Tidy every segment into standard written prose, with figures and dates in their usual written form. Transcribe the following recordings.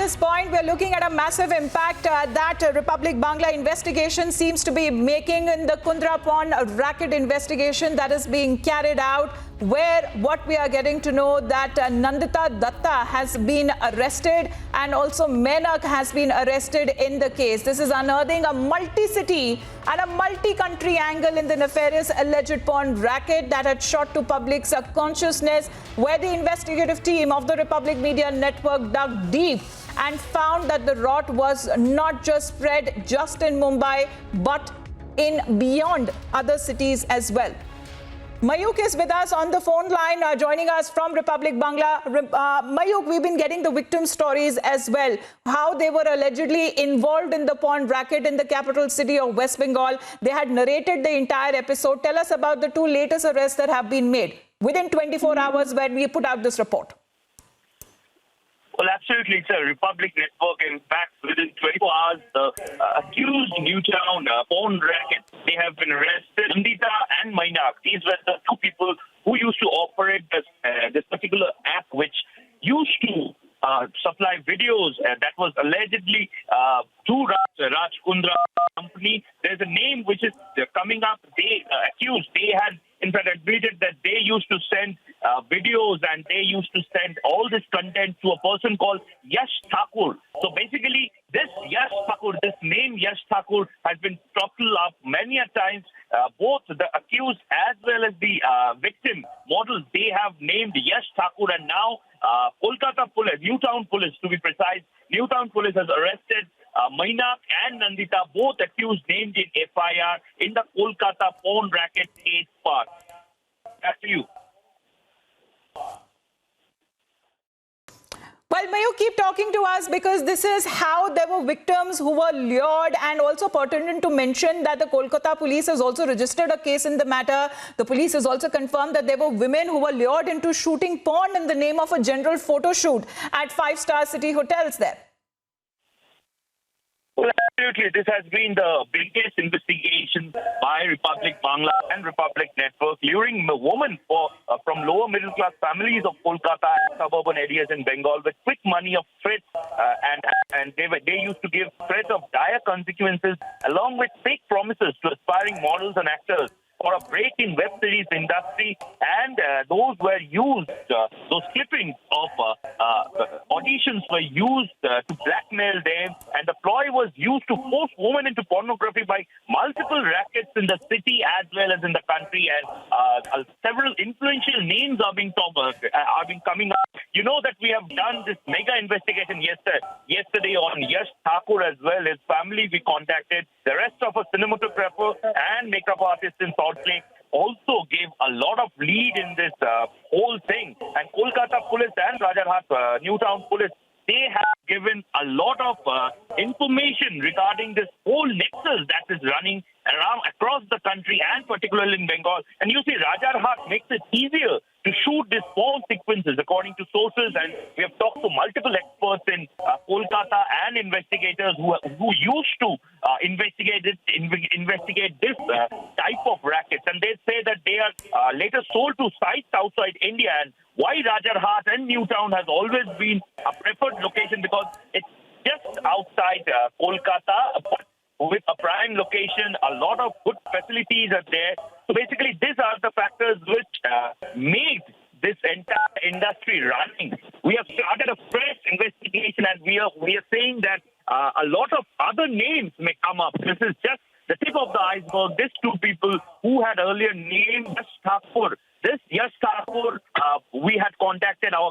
this point, we're looking at a massive impact that Republic Bangla investigation seems to be making in the Kundra Pond racket investigation that is being carried out, where what we are getting to know that Nandita Datta has been arrested and also Menak has been arrested in the case. This is unearthing a multi-city and a multi-country angle in the nefarious alleged porn racket that had shot to public's consciousness, where the investigative team of the Republic Media Network dug deep and found that the rot was not just spread just in Mumbai, but in beyond other cities as well. Mayuk is with us on the phone line, joining us from Republic Bangla. Mayuk, we've been getting the victim stories as well, how they were allegedly involved in the porn racket in the capital city of West Bengal. They had narrated the entire episode. Tell us about the two latest arrests that have been made within 24 hours when we put out this report. Well, absolutely. It's a Republic Network. In fact, within 24 hours, the accused Newtown porn racket, they have been arrested. Nandita and Mainak, these were the two people who used to operate this particular app, which used to supply videos that was allegedly to Raj Kundra company. There's a name which is coming up. They accused, they had in fact admitted that they used to send videos and they used to send all this content to a person called Yash Thakur. So basically, this Yash Thakur, this name Yash Thakur has been toppled up many a times. Both the accused as well as the victim models, they have named Yash Thakur, and now Kolkata police, Newtown police to be precise, Newtown police has arrested Mainak and Nandita, both accused named in FIR in the Kolkata porn racket case part. Back to you. Well, may you keep talking to us, because this is how there were victims who were lured, and also pertinent to mention that the Kolkata police has also registered a case in the matter. The police has also confirmed that there were women who were lured into shooting porn in the name of a general photo shoot at 5-star city hotels there. Well, absolutely. This has been the biggest investigation by Republic Bangla and Republic Network, luring women from lower middle class families of Kolkata and suburban areas in Bengal with quick money of threats, and they used to give threats of dire consequences along with fake promises to aspiring models and actors for a break in web series industry, and those were used, those clippings of auditions were used to blackmail them, and the ploy was used to force women into pornography by multiple rackets in the city as well as in the country, and several influential names are being coming up. You know that we have done this mega investigation yesterday on Yash Thakur as well. His family we contacted, the rest of a cinematographer and makeup artist in South Lake also gave a lot of lead in this whole thing. And Kolkata police and Rajarhat Newtown police, they have given a lot of information regarding this whole nexus that is running around across the country and particularly in Bengal. And you see, Rajarhat makes it easier to shoot these porn sequences according to sources, and we have talked to multiple experts in Kolkata and investigators who used to investigate this type of rackets, and they say that they are later sold to sites outside India. And why Rajarhat and Newtown has always been a preferred location, because it's just outside Kolkata, but with a prime location, a lot of good facilities are there. So basically, these are the factors which made this entire industry running. We have started a fresh investigation, and we are saying that a lot of other names may come up. This is just the tip of the iceberg. These two people who had earlier named Yash Thakur. This Yash Thakur, we had contacted, our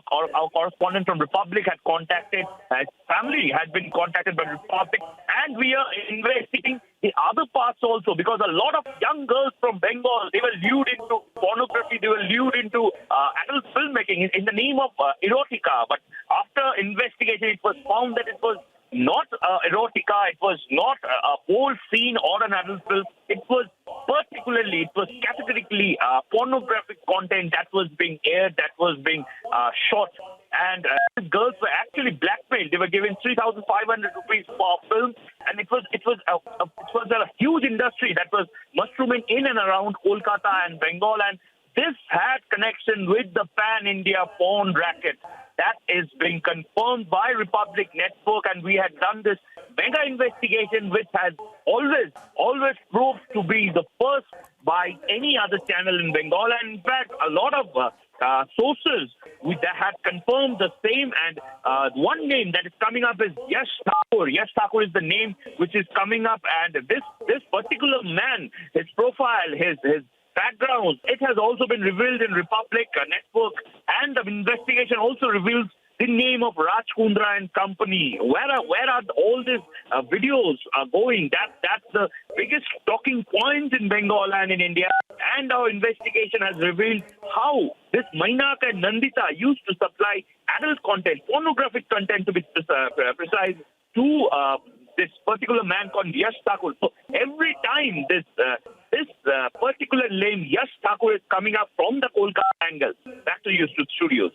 correspondent from Republic had contacted, his family had been contacted by Republic, and we are investigating the other parts also, because a lot of young girls from Bengal, they were lured into pornography, they were lured into adult filmmaking in the name of erotica. But after investigation, it was found that it was not erotica, it was not a whole scene or an adult film. It was categorically pornographic content that was being aired, that was being shot. And these girls were actually blackmailed. They were given 3,500 rupees for a film, and it was a huge industry that was mushrooming in and around Kolkata and Bengal. And this had connection with the pan-India porn racket. That is being confirmed by Republic Network, and we had done this mega investigation, which has always proved to be the first by any other channel in Bengal. And in fact, a lot of sources that had confirmed the same. And one name that is coming up is Yash Thakur. Yash Thakur is the name which is coming up. And this particular man, his profile, his background, it has also been revealed in Republic Network, and the investigation also reveals the name of Raj Kundra and company. Where are all these videos going? That's the biggest talking point in Bengal and in India. And our investigation has revealed how this Mainak and Nandita used to supply adult content, pornographic content to be precise, to this particular man called Yash Thakur. So every time this particular name Yash Thakur is coming up from the Kolkata angle. Back to you, studios.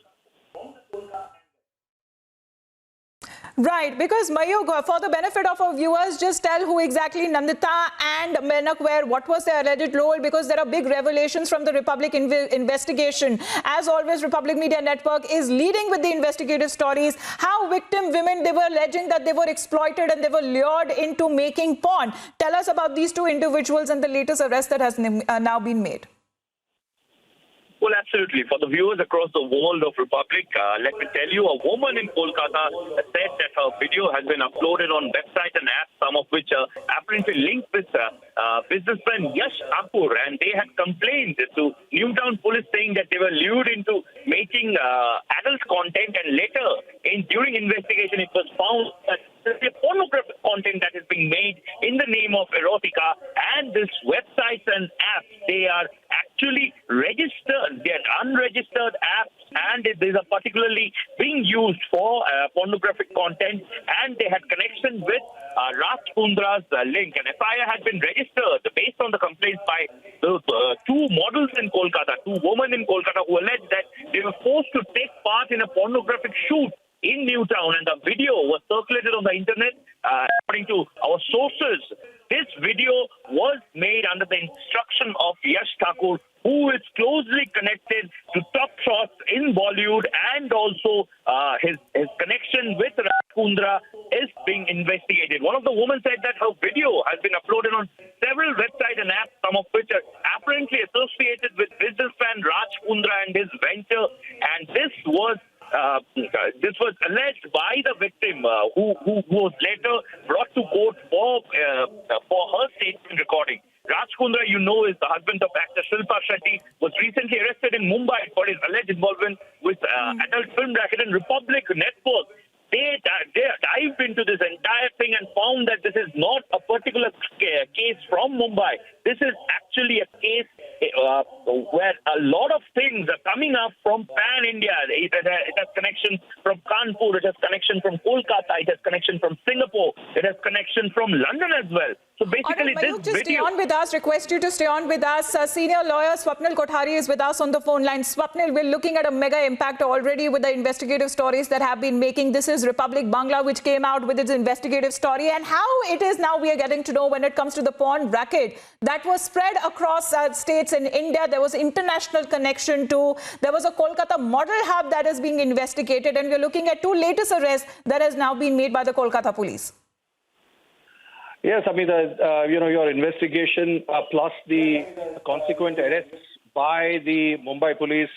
Right, because Mayuk, for the benefit of our viewers, just tell who exactly Nandita and Menak were, what was their alleged role, because there are big revelations from the Republic investigation. As always, Republic Media Network is leading with the investigative stories, how victim women, they were alleging that they were exploited and they were lured into making porn. Tell us about these two individuals and the latest arrest that has now been made. Well, absolutely. For the viewers across the world of Republic, let me tell you, a woman in Kolkata said that her video has been uploaded on websites and apps, some of which are apparently linked with businessman Yash Thakur, and they had complained to Newtown police saying that they were lured into making adult content, and later, during investigation, it was found that the pornographic content that is being made in the name of erotica, and these websites and apps, they are actually registered, they are unregistered apps, and these are particularly being used for pornographic content, and they had connection with Raj Kundra's link. An FIR had been registered based on the complaints by the two models in Kolkata, two women in Kolkata, who alleged that they were forced to take part in a pornographic shoot in Newtown, and the video was circulated on the internet. According to our sources, this video was made under the instruction of Yash Thakur, who is closely connected to top shots in Bollywood, and also his connection with Raj Kundra is being investigated. One of the women said that her video has been uploaded on several websites and apps, some of which are apparently associated with businessman Raj Kundra and his venture, and this was alleged by the victim, who was later brought to court for her statement recording. Raj Kundra, you know, is the husband of actor Shilpa Shetty, was recently arrested in Mumbai for his alleged involvement with adult film racket, and Republic Network. They dived into this entire thing and found that this is not a particular case from Mumbai. This is actually a case where a lot of things are coming up from pan-India. It has connection from Kanpur, it has connection from Kolkata, it has connection from Singapore, it has connection from London as well. So basically, right, Mayuk, this just stay on with us. Request you to stay on with us. Senior lawyer Swapnil Kothari is with us on the phone line. Swapnil, we're looking at a mega impact already with the investigative stories that have been making. This is Republic Bangla, which came out with its investigative story, and how it is now we are getting to know when it comes to the porn racket that was spread across states in India. There was international connection to. There was a Kolkata model hub that is being investigated, and we're looking at two latest arrests that has now been made by the Kolkata police. Yes, I mean, your investigation plus the consequent arrests by the Mumbai police,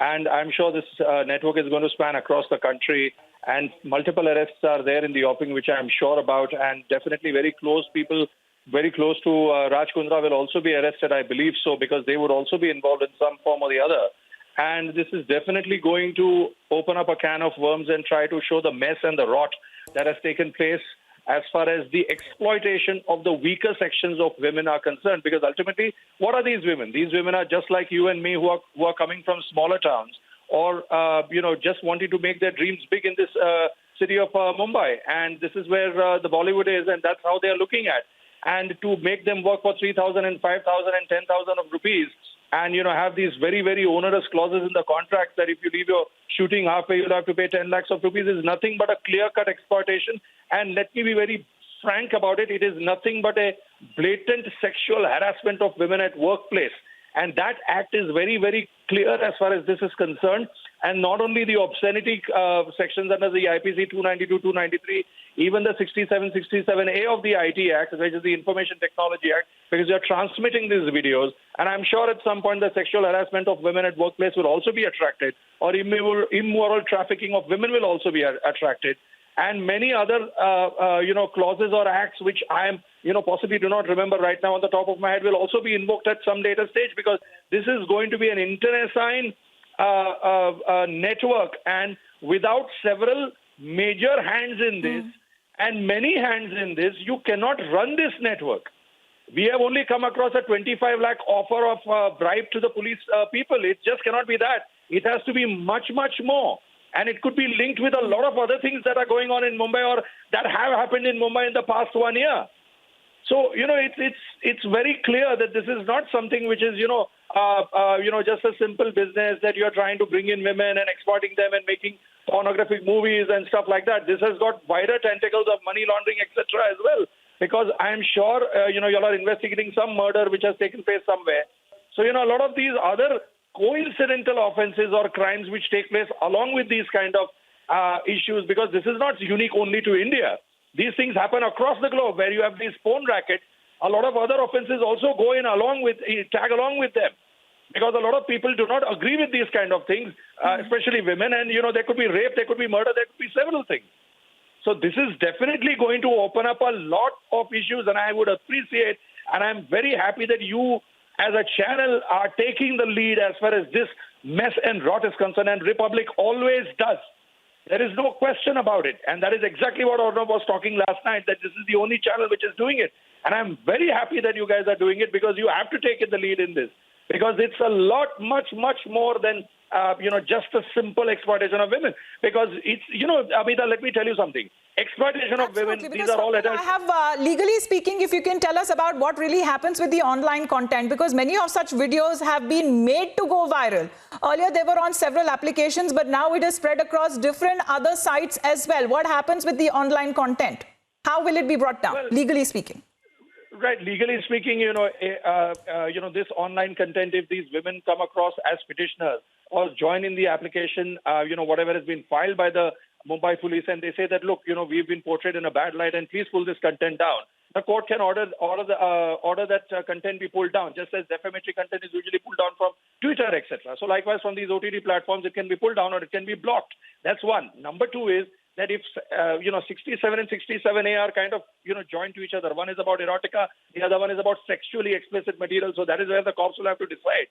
and I'm sure this network is going to span across the country, and multiple arrests are there in the offing, which I'm sure about, and definitely very close people, very close to Raj Kundra will also be arrested, I believe so, because they would also be involved in some form or the other. And this is definitely going to open up a can of worms and try to show the mess and the rot that has taken place as far as the exploitation of the weaker sections of women are concerned. Because ultimately, what are these women? These women are just like you and me, who are coming from smaller towns, or just wanting to make their dreams big in this city of Mumbai. And this is where the Bollywood is, and that's how they are looking at. And to make them work for 3,000 and 5,000 and 10,000 of rupees, and have these very, very onerous clauses in the contract that if you leave your shooting halfway, you'll have to pay 10 lakhs of rupees, is nothing but a clear-cut exploitation. And let me be very frank about it. It is nothing but a blatant sexual harassment of women at workplace. And that act is very, very clear as far as this is concerned. And not only the obscenity sections under the IPC 292, 293, even the 67, 67A of the IT Act, which is the Information Technology Act, because you're transmitting these videos. And I'm sure at some point the sexual harassment of women at workplace will also be attracted, or immoral trafficking of women will also be attracted. And many other, clauses or acts which I am, possibly do not remember right now on the top of my head will also be invoked at some later stage, because this is going to be an internecine network, and without several major hands in this and many hands in this, you cannot run this network. We have only come across a 25 lakh offer of bribe to the police people. It just cannot be that. It has to be much, much more. And it could be linked with a lot of other things that are going on in Mumbai or that have happened in Mumbai in the past 1 year. So, it's very clear that this is not something which is, just a simple business that you're trying to bring in women and exploiting them and making pornographic movies and stuff like that. This has got wider tentacles of money laundering, etc. as well. Because I'm sure, you all are investigating some murder which has taken place somewhere. So, a lot of these other coincidental offenses or crimes which take place along with these kind of issues, because this is not unique only to India. These things happen across the globe where you have these phone rackets. A lot of other offenses also go in tag along with them, because a lot of people do not agree with these kind of things, especially women. And, there could be rape, there could be murder, there could be several things. So this is definitely going to open up a lot of issues, and I would appreciate, and I'm very happy that you as a channel are taking the lead as far as this mess and rot is concerned, and Republic always does. There is no question about it. And that is exactly what Arnav was talking last night, that this is the only channel which is doing it. And I'm very happy that you guys are doing it, because you have to take the lead in this. Because it's a lot, much, much more than, just a simple exploitation of women. Because it's, Amita, let me tell you something. Exploitation of women, these are all adults. I have, legally speaking, if you can tell us about what really happens with the online content, because many of such videos have been made to go viral. Earlier, they were on several applications, but now it is spread across different other sites as well. What happens with the online content? How will it be brought down, legally speaking? Right. Legally speaking, this online content, if these women come across as petitioners or join in the application, whatever has been filed by the Mumbai police, and they say that, look, we've been portrayed in a bad light and please pull this content down. The court can order that content be pulled down, just as defamatory content is usually pulled down from Twitter, etc. So likewise, from these OTT platforms, it can be pulled down or it can be blocked. That's one. Number two is that if, 67 and 67A are kind of, joined to each other. One is about erotica, the other one is about sexually explicit material. So that is where the cops will have to decide,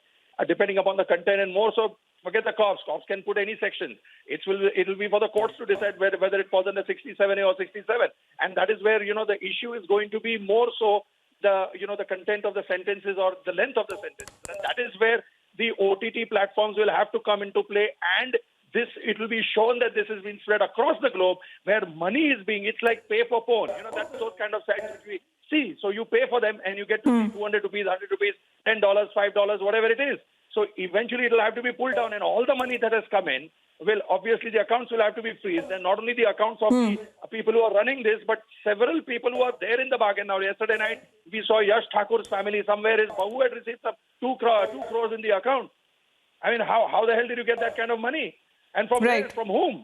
depending upon the content. And more so, forget the cops. Cops can put any section. It will be for the courts to decide whether it falls under 67A or 67. And that is where, the issue is going to be more so the content of the sentences or the length of the sentence. And that is where the OTT platforms will have to come into play, and it will be shown that this has been spread across the globe, where money is it's like pay for porn. That's those kind of sites which we see. So you pay for them and you get to see 200 rupees, 100 rupees, $10, $5, whatever it is. So eventually it will have to be pulled down, and all the money that has come in obviously the accounts will have to be freezed, and not only the accounts of the people who are running this, but several people who are there in the bargain. Now, yesterday night, we saw Yash Thakur's family, somewhere his Bahu had received some 2 crores in the account. I mean, how the hell did you get that kind of money? And from where, from whom?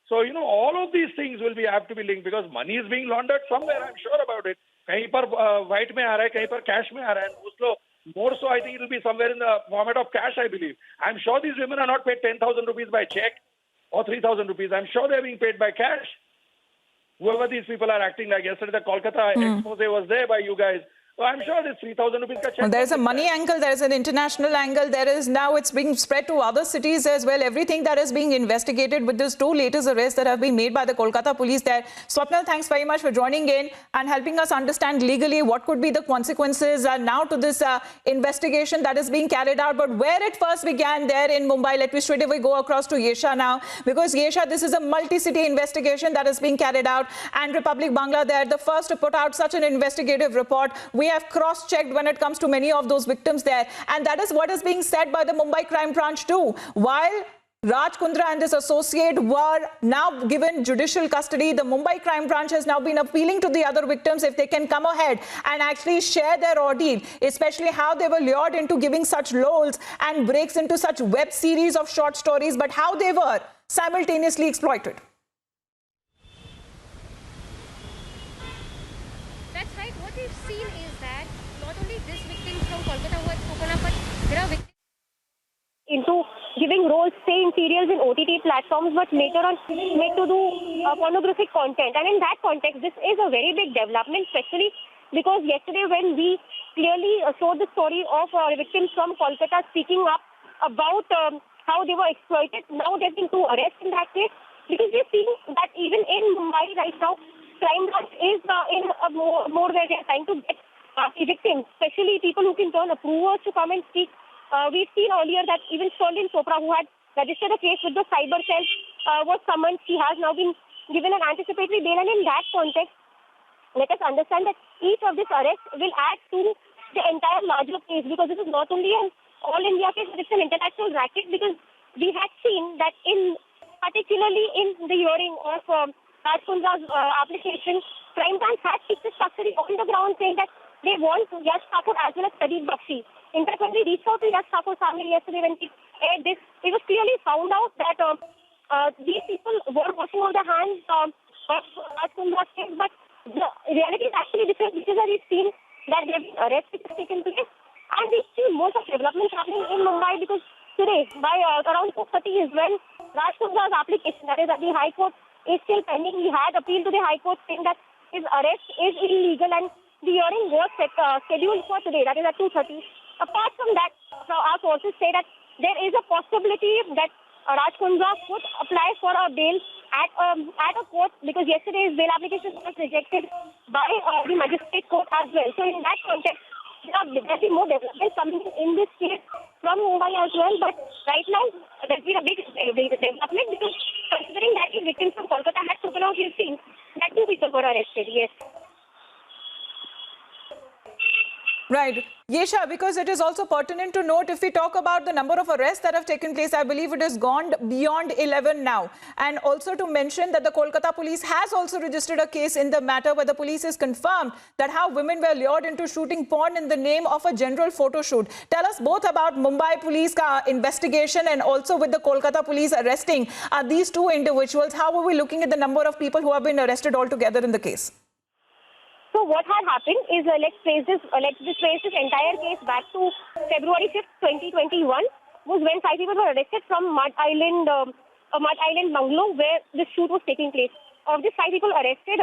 So, all of these things have to be linked, because money is being laundered somewhere, I'm sure about it. Kahin par white mein aa raha hai, kahin par cash mein aa raha hai. And more so, I think it will be somewhere in the format of cash, I believe. I'm sure these women are not paid 10,000 rupees by check or 3,000 rupees. I'm sure they're being paid by cash. Whoever these people are acting like. Yesterday, the Kolkata expose was there by you guys. So I'm sure this 3,000 rupees ka check. Well, there's a money angle, there's an international angle, now it's being spread to other cities as well. Everything that is being investigated with these 2 latest arrests that have been made by the Kolkata police there. Swapnil, thanks very much for joining in and helping us understand legally what could be the consequences now to this investigation that is being carried out. But where it first began there in Mumbai, let me straight away go across to Yesha now, because Yesha, this is a multi-city investigation that is being carried out, and Republic Bangla, they're the first to put out such an investigative report. We have cross-checked when it comes to many of those victims there, and that is what is being said by the Mumbai Crime Branch too. While Raj Kundra and this associate were now given judicial custody. The Mumbai crime branch has now been appealing to the other victims if they can come ahead and actually share their ordeal, especially how they were lured into giving such roles and breaks into such web series of short stories, but how they were simultaneously exploited. That's right. What we've seen is that not only this victim from Kolkata who had spoken up, but there are victims into giving roles, say, in serials in OTT platforms, but later on made to do pornographic content. And in that context, this is a very big development, especially because yesterday when we clearly showed the story of victims from Kolkata speaking up about how they were exploited, now there's been 2 arrests in that case, because we've seen that even in Mumbai right now, crime branch is in a more where they're trying to get victims, especially people who can turn approvers to come and speak. We've seen earlier that even Sterling Chopra, who had registered a case with the cyber cell, was summoned. She has now been given an anticipatory bail. And in that context, let us understand that each of these arrests will add to the entire larger case, because this is not only an all-India case, but it's an international racket, because we had seen that particularly in the hearing of Raj Kundra's application, crime branch had taken custody on the ground saying that they want Yash Thakur as well as Pradeep Bakshi. In fact, when we reached out to Yash Thakur's family yesterday, when we aired this, it was clearly found out that these people were washing all the hands of Raj Kundra's case, but the reality is actually different, because we've seen that there have been arrests which have taken place, and we've seen most of developments happening in Mumbai, because today, by around 4:30 is when Raj Kundra's application, that is at the High Court, is still pending. He had appealed to the High Court saying that his arrest is illegal, and the hearing was scheduled for today, that is at 2:30. Apart from that, our sources say that there is a possibility that Raj Kundra could apply for a bail at a court, because yesterday's bail application was rejected by the magistrate court as well. So in that context, there'll be more developments coming in this case from Mumbai as well. But right now, there's been a big development, because considering that the victims from Kolkata had spoken out, you've seen that 2 people were arrested. Yes. Right. Yesha, because it is also pertinent to note, if we talk about the number of arrests that have taken place, I believe it has gone beyond 11 now. And also to mention that the Kolkata police has also registered a case in the matter, where the police has confirmed that how women were lured into shooting porn in the name of a general photo shoot. Tell us both about Mumbai police investigation and also with the Kolkata police arresting these 2 individuals. How are we looking at the number of people who have been arrested altogether in the case? So what had happened is, let's trace this entire case back to February 5th, 2021, was when 5 people were arrested from Mud Island bungalow where the shoot was taking place. Of these 5 people arrested,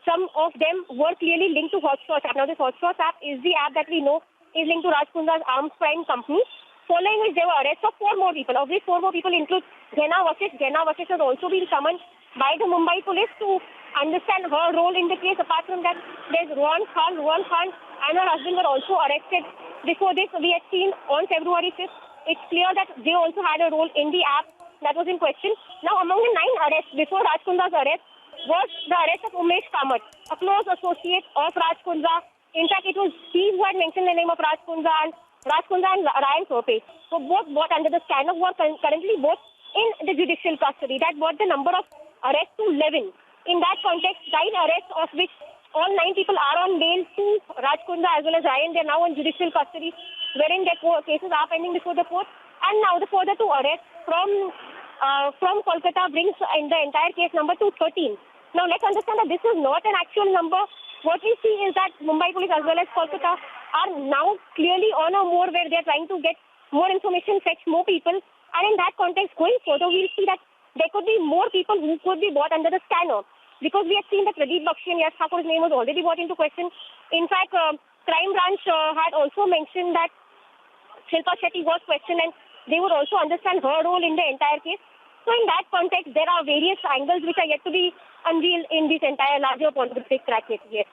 some of them were clearly linked to Hotshots app. Now, this Hotshots app is the app that we know is linked to Raj Kundra's arms crime company. Following which, there were arrests of 4 more people. Of these 4 more people include Ghena Vashish. Ghena Vashish has also been summoned by the Mumbai police to understand her role in the case. Apart from that, there's Ruhan Khan. Ruhan Khan and her husband were also arrested. Before this, we had seen on February 5th, it's clear that they also had a role in the app that was in question. Now, among the 9 arrests before Raj Kundra's arrest was the arrest of Umesh Kamath, a close associate of Raj Kundra. In fact, it was he who had mentioned the name of Raj Kundra and Ryan Sope. So both brought under the scan of work, currently both in the judicial custody. That brought the number of arrests to 11. In that context, 9 arrests, of which all 9 people are on bail, 2 Raj Kundra as well as Ryan, they are now in judicial custody, wherein their cases are pending before the court. And now the further 2 arrests from Kolkata brings in the entire case number to 13. Now let's understand that this is not an actual number. What we see is that Mumbai police as well as Kolkata are now clearly on a more where they are trying to get more information, fetch more people. And in that context, going further, we'll see that there could be more people who could be brought under the scanner, because we have seen that Pradeep Bakshi and Yash Thakur's name was already brought into question. In fact, crime branch had also mentioned that Shilpa Shetty was questioned, and they would also understand her role in the entire case. So in that context, there are various angles which are yet to be unveiled in this entire larger pornographic racket. Yes.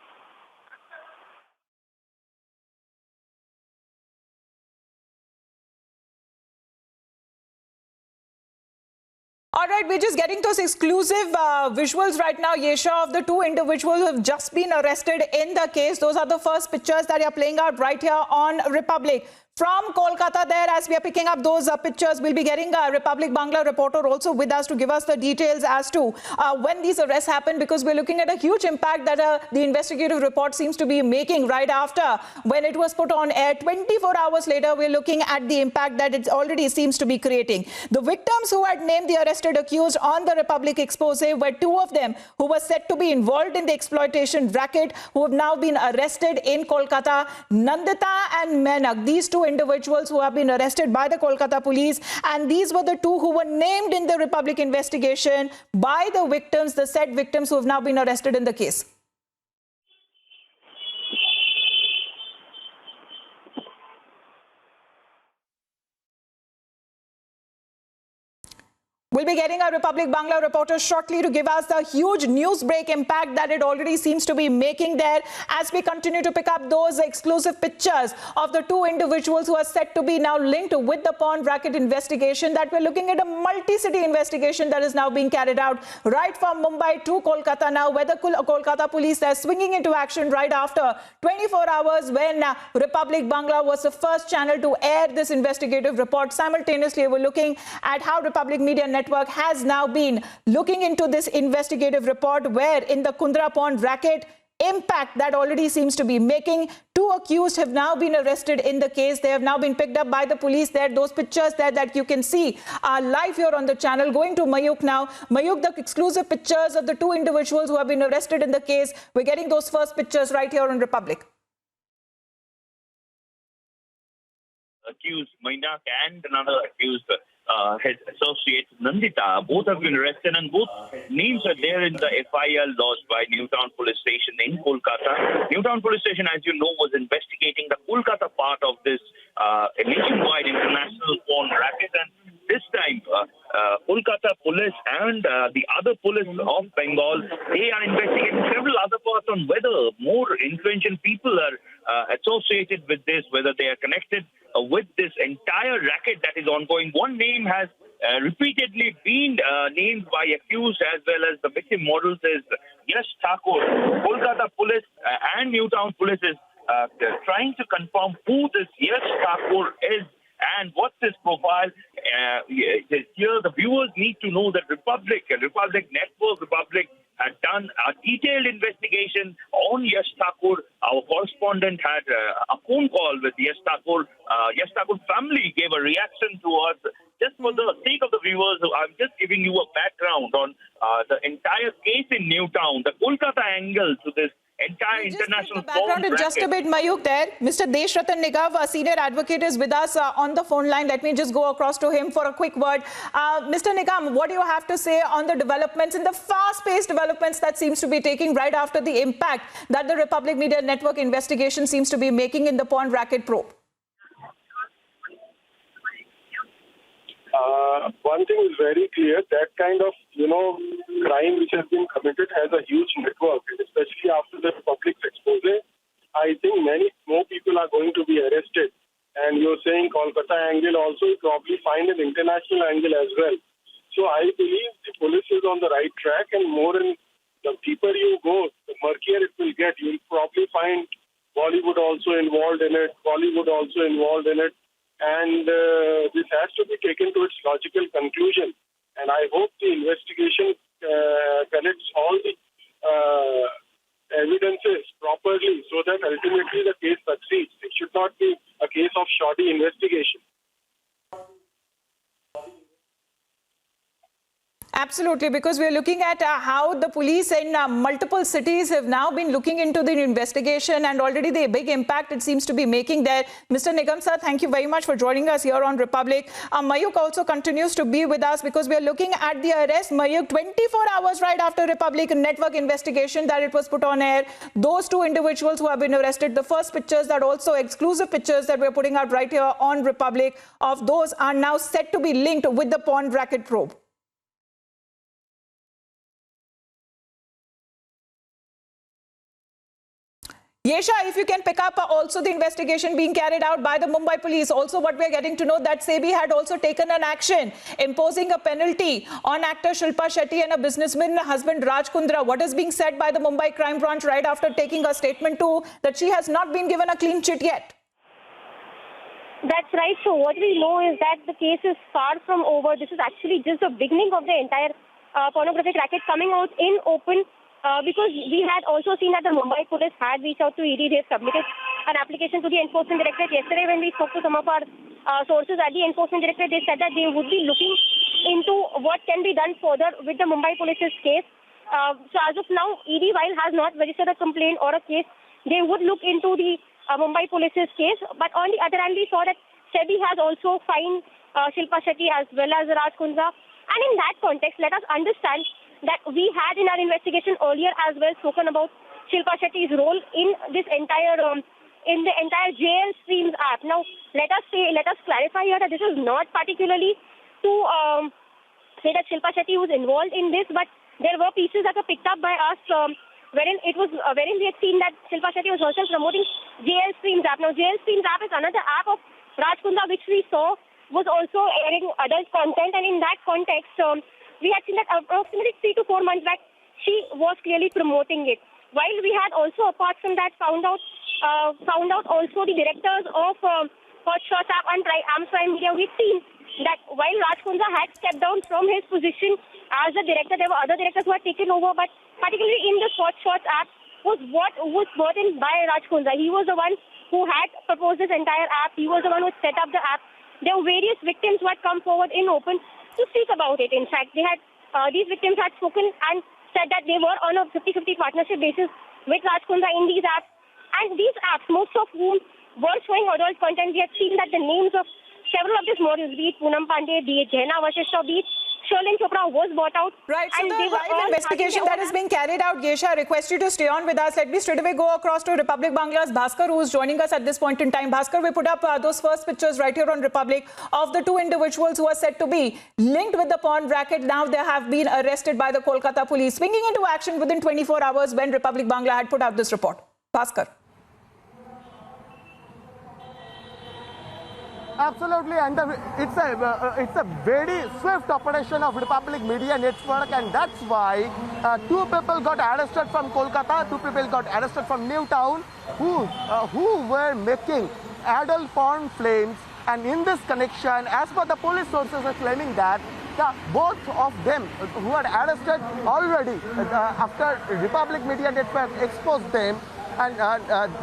All right, we're just getting those exclusive visuals right now, Yesha, of the 2 individuals who have just been arrested in the case. Those are the first pictures that are playing out right here on Republic. From Kolkata there, as we are picking up those pictures, we'll be getting a Republic Bangla reporter also with us to give us the details as to when these arrests happen, because we're looking at a huge impact that the investigative report seems to be making right after when it was put on air. 24 hours later, we're looking at the impact that it already seems to be creating. The victims who had named the arrested accused on the Republic expose were two of them who were said to be involved in the exploitation racket, who have now been arrested in Kolkata. Nandita and Menak, these two individuals who have been arrested by the Kolkata police, and these were the two who were named in the Republic investigation by the victims, the said victims who have now been arrested in the case. We'll be getting a Republic Bangla reporter shortly to give us the huge news break impact that it already seems to be making there, as we continue to pick up those exclusive pictures of the two individuals who are said to be now linked with the pawn racket investigation, that we're looking at a multi-city investigation that is now being carried out right from Mumbai to Kolkata now, where the Kolkata police are swinging into action right after 24 hours when Republic Bangla was the first channel to air this investigative report. Simultaneously, we're looking at how Republic Media Network has now been looking into this investigative report, where in the Kundra pawn racket impact that already seems to be making. Two accused have now been arrested in the case. They have now been picked up by the police there. Those pictures there that you can see are live here on the channel. Going to Mayuk now. Mayuk, the exclusive pictures of the two individuals who have been arrested in the case. We're getting those first pictures right here on Republic. Accused Mainak and another accused his associate Nandita, both have been arrested, and both names are there in the FIR lodged by Newtown Police Station in Kolkata. Newtown Police Station, as you know, was investigating the Kolkata part of this nationwide international pawn racket, and this time Kolkata police and the other police of Bengal, they are investigating several other parts on whether more influential people are associated with this, whether they are connected with this entire racket that is ongoing. One name has repeatedly been named by accused as well as the victim models is Yash Thakur. Kolkata police and Newtown police is trying to confirm who this Yash Thakur is and what's his profile. Here the viewers need to know that Republic Network, Republic had done a detailed investigation on Yash Thakur. Our correspondent had a phone call with Yash Thakur. Yash Thakur family gave a reaction to us. Just for the sake of the viewers, I'm just giving you a background on the entire case in Newtown, the Kolkata angle to this entire international background in just a bit, Mayuk there. Mr. Deshratan Nigav, a senior advocate, is with us on the phone line. Let me just go across to him for a quick word. Mr. Nigam, what do you have to say on the developments, in the fast-paced developments that seems to be taking right after the impact that the Republic Media Network investigation seems to be making in the pawn racket probe? One thing is very clear, that kind of, crime which has been committed has a huge network, and especially after the Republic's expose, I think many more people are going to be arrested. And you're saying Kolkata angle also, you probably find an international angle as well. So I believe the police is on the right track, and the deeper you go, the murkier it will get. You'll probably find Bollywood also involved in it, Bollywood also involved in it. And this has to be taken to its logical conclusion. And I hope the investigation collects all the evidences properly so that ultimately the case succeeds. It should not be a case of shoddy investigation. Absolutely, because we're looking at how the police in multiple cities have now been looking into the investigation, and already the big impact it seems to be making there. Mr. Nigam sir, thank you very much for joining us here on Republic. Mayuk also continues to be with us because we are looking at the arrest, Mayuk, 24 hours right after Republic Network investigation that it was put on air. Those two individuals who have been arrested, the first pictures, that also exclusive pictures that we're putting out right here on Republic of those are now set to be linked with the pawn racket probe. Yesha, if you can pick up also the investigation being carried out by the Mumbai police. Also, what we are getting to know that SEBI had also taken an action, imposing a penalty on actor Shilpa Shetty and a businessman husband Raj Kundra. What is being said by the Mumbai crime branch right after taking a statement to that she has not been given a clean chit yet? Yes, Amita, as you rightly said, 24 hours after the Republic expose, I think many more people are going to be arrested. And you're saying Kolkata angle also, you probably find an international angle as well. So I believe the police is on the right track, and That's right. So what we know is that the case is far from over. This is actually just the beginning of the entire pornographic racket coming out in open, because we had also seen that the Mumbai police had reached out to ED. They submitted an application to the Enforcement Directorate. Yesterday when we spoke to some of our sources at the Enforcement Directorate, they said that they would be looking into what can be done further with the Mumbai police's case. So as of now, ED, while has not registered a complaint or a case, they would look into the Mumbai police's case. But on the other hand, we saw that SEBI has also fined Shilpa Shetty as well as Raj Kundra. And in that context, let us understand that we had in our investigation earlier as well spoken about Shilpa Shetty's role in this entire in the entire JL Streams app. Now, let us clarify here that this is not particularly to say that Shilpa Shetty was involved in this, but there were pieces that were picked up by us wherein we had seen that Shilpa Shetty was also promoting JL Streams app. Now, JL Streams app is another app of Raj Kundra, which we saw was also airing adult content, and in that context, we had seen that approximately 3 to 4 months back, she was clearly promoting it. While we had also, apart from that, found out also the directors of Hot Shots app and Prime Media. We've seen that while Raj Kundra had stepped down from his position as a director, there were other directors who had taken over, but particularly in the Hot Shots app was what was brought in by Raj Kundra. He was the one who had proposed this entire app. He was the one who set up the app. There were various victims who had come forward in open to speak about it. In fact, these victims had spoken and said that they were on a 50-50 partnership basis with Raj Kundra in these apps. And these apps, most of whom were showing adult content, we had seen that the names of several of these models, be it Poonam Pandey, be it Jaina Vasishta, be it Sherlyn Chopra, was bought out. Right, so and the they were live investigation that is being carried out, Gesha, I request you to stay on with us. Let me straight away go across to Republic Bangla's Bhaskar, who is joining us at this point in time. Bhaskar, we put up those first pictures right here on Republic of the two individuals who are said to be linked with the porn racket. Now they have been arrested by the Kolkata police, swinging into action within 24 hours when Republic Bangla had put out this report. Bhaskar. Absolutely, and it's a very swift operation of Republic Media Network, and that's why 2 people got arrested from Kolkata, 2 people got arrested from Newtown, who were making adult porn films. And in this connection, as per the police sources are claiming that both of them who were arrested already after Republic Media Network exposed them, and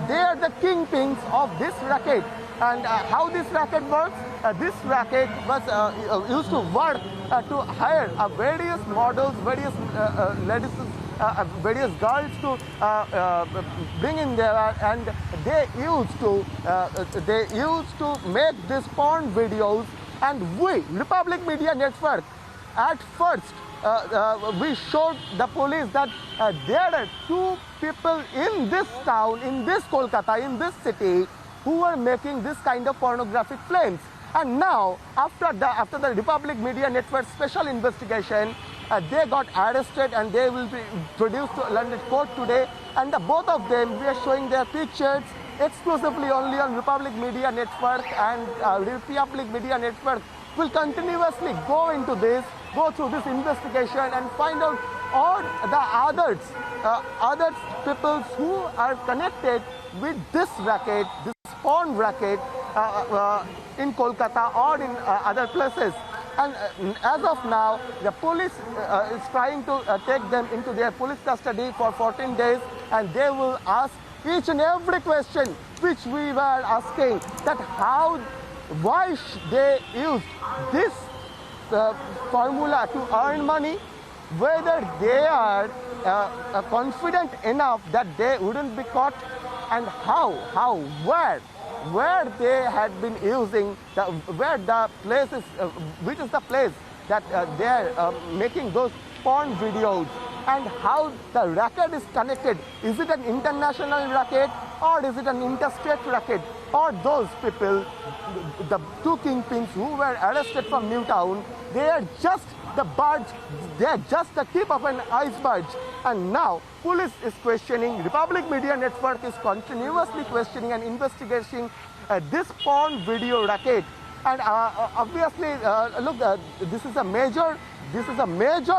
they are the kingpins of this racket. And how this racket works? This racket was used to work to hire various models, various ladies, various girls to bring in there, and they used to make these porn videos. And we, Republic Media Network, at first we showed the police that there are 2 people in this town, in this Kolkata, in this city, who were making this kind of pornographic films. And now, after the Republic Media Network special investigation, they got arrested and they will be produced to London court today. And both of them, we are showing their pictures exclusively only on Republic Media Network, and Republic Media Network will continuously go through this investigation and find out all the other people who are connected with this racket, this porn racket in Kolkata or in other places. And as of now, the police is trying to take them into their police custody for 14 days, and they will ask each and every question which we were asking, that why they used this formula to earn money, whether they are confident enough that they wouldn't be caught, and where they had been using, where the place is, which is the place that they are making those porn videos, and how the racket is connected. Is it an international racket, or is it an interstate racket? Or those people, the 2 kingpins who were arrested from Newtown, they are just the birds, they are just the tip of an iceberg. And now police is questioning, Republic Media Network is continuously questioning and investigating this porn video racket. And obviously, look, this is a major this is a major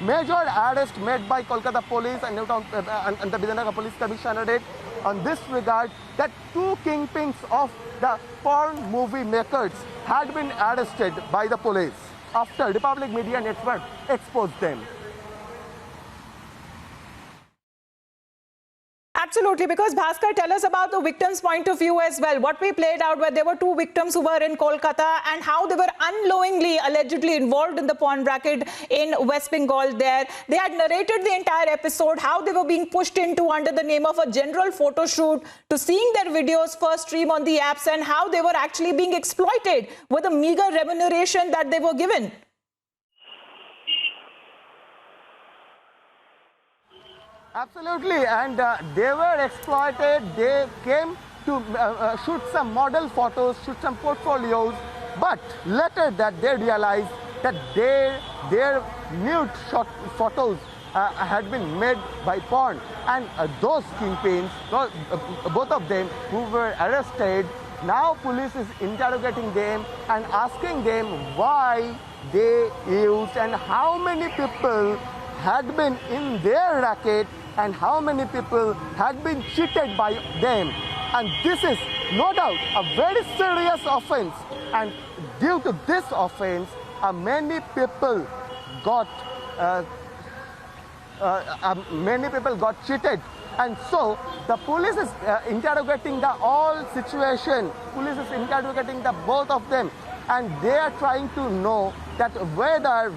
arrest made by Kolkata police and Newtown and the Vijayanagar Police Commissionerate on this regard, that two kingpins of the porn movie makers had been arrested by the police after Republic Media Network exposed them. Absolutely, because Bhaskar, tell us about the victim's point of view as well. What we played out where there were two victims who were in Kolkata and how they were unknowingly, allegedly involved in the porn racket in West Bengal there. They had narrated the entire episode, how they were being pushed into under the name of a general photo shoot to seeing their videos first stream on the apps and how they were actually being exploited with a meager remuneration that they were given. Absolutely, and they were exploited. They came to shoot some model photos, shoot some portfolios, but later that they realized that their nude shot photos had been made by porn, and those kingpins, both of them who were arrested, now police is interrogating them and asking them why they used and how many people had been in their racket and how many people had been cheated by them. And this is no doubt a very serious offense, and due to this offense many people got cheated, and so the police is interrogating the all situation. Police is interrogating the both of them, and they are trying to know that whether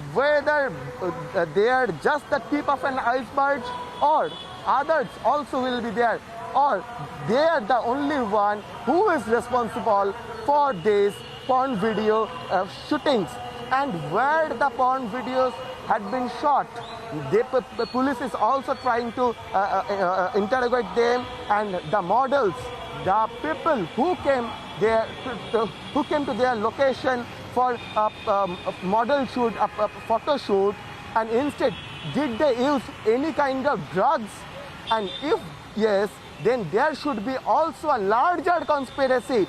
they are just the tip of an iceberg or others also will be there, or they are the only one who is responsible for this porn video shootings, and where the porn videos had been shot. The police is also trying to interrogate them and the models, the people who came there to their location for a model shoot, a photo shoot, and instead did they use any kind of drugs, and if yes, then there should be also a larger conspiracy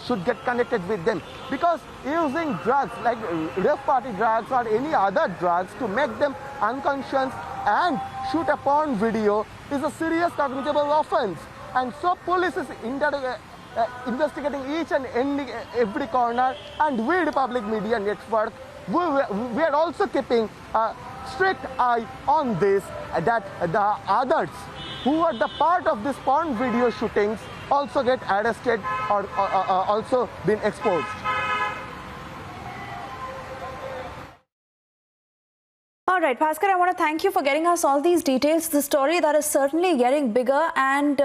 should get connected with them, because using drugs like rave party drugs or any other drugs to make them unconscious and shoot a porn video is a serious cognizable offense. And so police is investigating each and every corner, and we Republic Media Network, we are also keeping a strict eye on this, that the others who are the part of this porn video shootings also get arrested or also been exposed. All right, Bhaskar, I want to thank you for getting us all these details. The story that is certainly getting bigger, and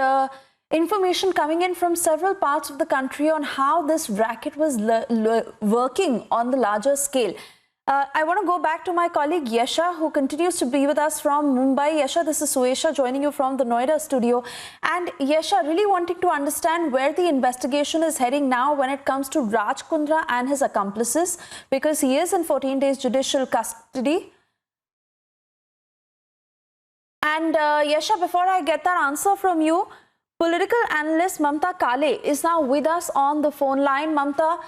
information coming in from several parts of the country on how this racket was working on the larger scale. I want to go back to my colleague Yesha, who continues to be with us from Mumbai. Yesha, this is Suesha joining you from the Noida studio. And Yesha, really wanting to understand where the investigation is heading now when it comes to Raj Kundra and his accomplices, because he is in 14 days judicial custody. And Yesha, before I get that answer from you, political analyst Mamta Kale is now with us on the phone line. Mamta,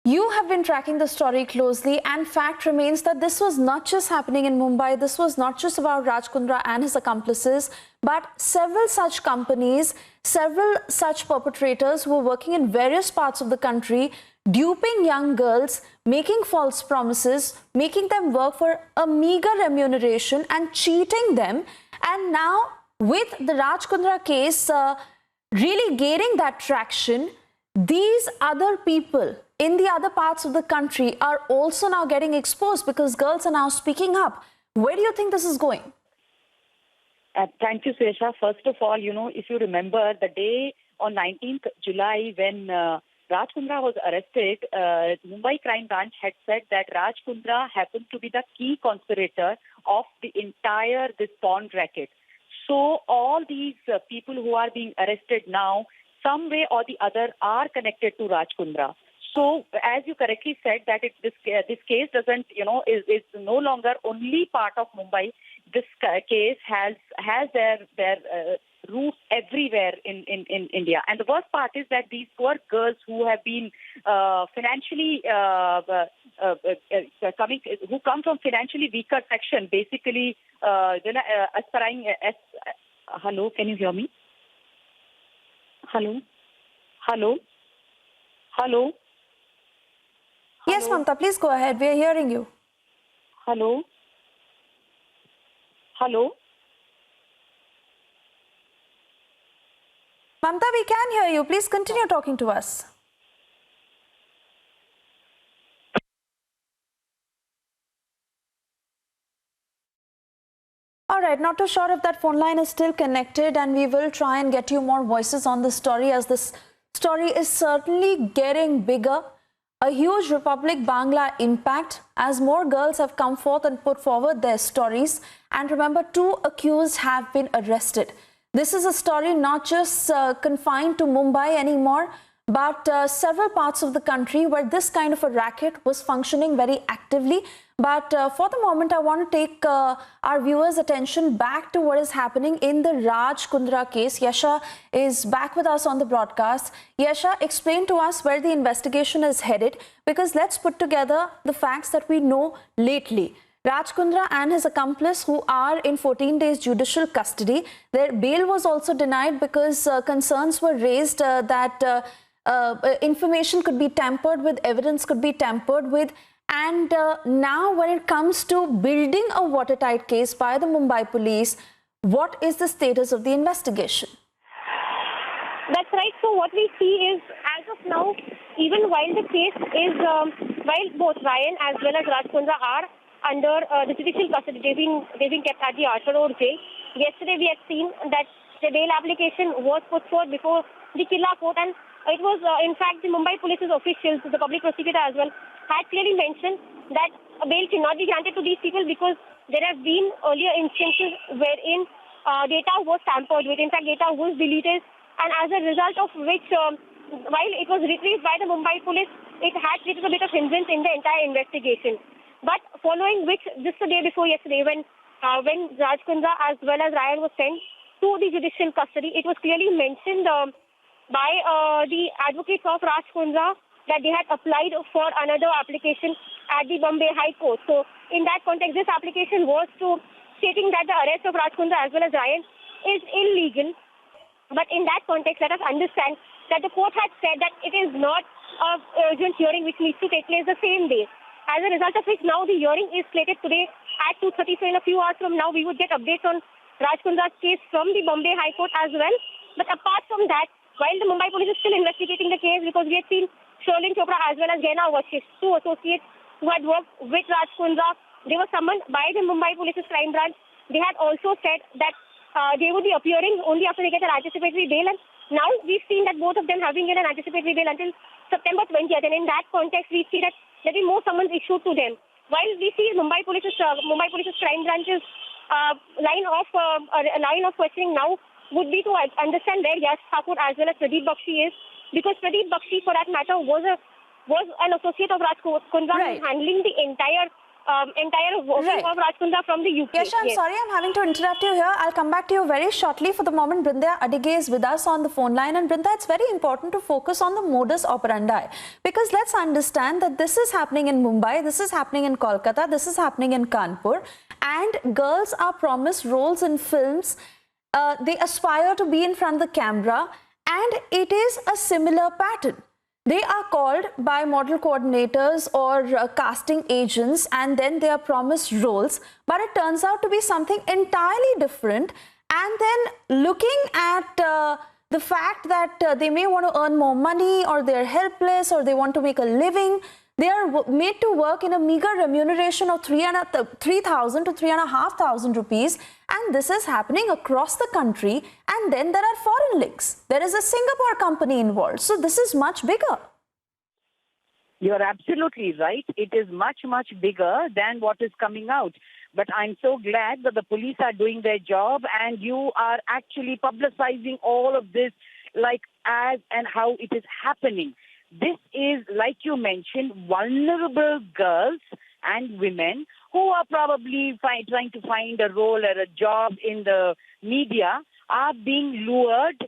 you have been tracking the story closely, and fact remains that this was not just happening in Mumbai. This was not just about Raj Kundra and his accomplices, but several such companies, several such perpetrators who were working in various parts of the country, duping young girls, making false promises, making them work for a meager remuneration and cheating them. And now with the Raj Kundra case really gaining that traction, these other people in the other parts of the country are also now getting exposed because girls are now speaking up. Where do you think this is going? Thank you, Suesha. First of all, if you remember the day on 19th July when Raj Kundra was arrested, Mumbai Crime Branch had said that Raj Kundra happened to be the key conspirator of the entire this porn racket. So all these people who are being arrested now, some way or the other, are connected to Raj Kundra. So, as you correctly said, that this case doesn't, is no longer only part of Mumbai. This case has their roots everywhere in India. And the worst part is that these poor girls who have been financially who come from financially weaker section, basically, aspiring as. Hello, can you hear me? Hello, hello, hello. Yes, Mamta, please go ahead. We are hearing you. Hello, hello. Mamta, we can hear you. Please continue talking to us. All right, not too sure if that phone line is still connected, and we will try and get you more voices on this story, as this story is certainly getting bigger. A huge Republic Bangla impact as more girls have come forth and put forward their stories. And remember, 2 accused have been arrested. This is a story not just confined to Mumbai anymore, but several parts of the country where this kind of a racket was functioning very actively. But for the moment, I want to take our viewers' attention back to what is happening in the Raj Kundra case. Yasha is back with us on the broadcast. Yasha, explain to us where the investigation is headed, because let's put together the facts that we know lately. Raj Kundra and his accomplice, who are in 14 days judicial custody, their bail was also denied because concerns were raised that information could be tampered with, evidence could be tampered with. And now when it comes to building a watertight case by the Mumbai police, what is the status of the investigation? That's right. So what we see is, as of now, even while the case is, while both Ryan as well as Raj Kundra are under the judicial custody, they've been kept at the Archer Road jail. Yesterday we had seen that the bail application was put forth before the Killa court, and it was, in fact, the Mumbai police's officials, the public prosecutor as well, had clearly mentioned that a bail cannot be granted to these people because there have been earlier instances wherein data was tampered with. In fact, data was deleted, and as a result of which, while it was retrieved by the Mumbai police, it had created a bit of hindrance in the entire investigation. But following which, just the day before yesterday, when Raj Kundra as well as Ryan was sent to the judicial custody, it was clearly mentioned by the advocates of Raj Kundra that they had applied for another application at the Bombay High Court. So in that context, this application was stating that the arrest of Raj Kundra as well as Ryan is illegal. But in that context, let us understand that the court had said that it is not an urgent hearing which needs to take place the same day. As a result of which, now the hearing is slated today at 2:30. So in a few hours from now, we would get updates on Raj Kundra's case from the Bombay High Court as well. But apart from that, while the Mumbai police is still investigating the case, because we had seen Sherlyn Chopra as well as Jaina Vashish, 2 associates who had worked with Raj Kundra, they were summoned by the Mumbai police's crime branch. They had also said that they would be appearing only after they get an anticipatory bail. And now we've seen that both of them have been given an anticipatory bail until September 20th. And in that context, we see that there will be more summons issued to them. While we see Mumbai police's crime branch's line of questioning now would be to understand where Yash Thakur as well as Pradeep Bakshi is, because Pradeep Bakshi, for that matter, was an associate of Raj Kundra, Right. handling the entire working of Raj Kundra from the UK. Yasha, I'm sorry I'm having to interrupt you here. I'll come back to you very shortly. For the moment, Brinda Adige is with us on the phone line. And Brinda, it's very important to focus on the modus operandi, because let's understand that this is happening in Mumbai, this is happening in Kolkata, this is happening in Kanpur, and girls are promised roles in films. They aspire to be in front of the camera, and it is a similar pattern. They are called by model coordinators or casting agents, and then they are promised roles, but it turns out to be something entirely different. And then looking at the fact that they may want to earn more money, or they're helpless, or they want to make a living, they are made to work in a meager remuneration of 3,000 to 3,500 rupees. And this is happening across the country. And then there are foreign links. There is a Singapore company involved. So this is much bigger. You're absolutely right. It is much, much bigger than what is coming out. But I'm so glad that the police are doing their job, and you are actually publicizing all of this, like as and how it is happening. This is, like you mentioned, vulnerable girls and women who are probably trying to find a role or a job in the media, are being lured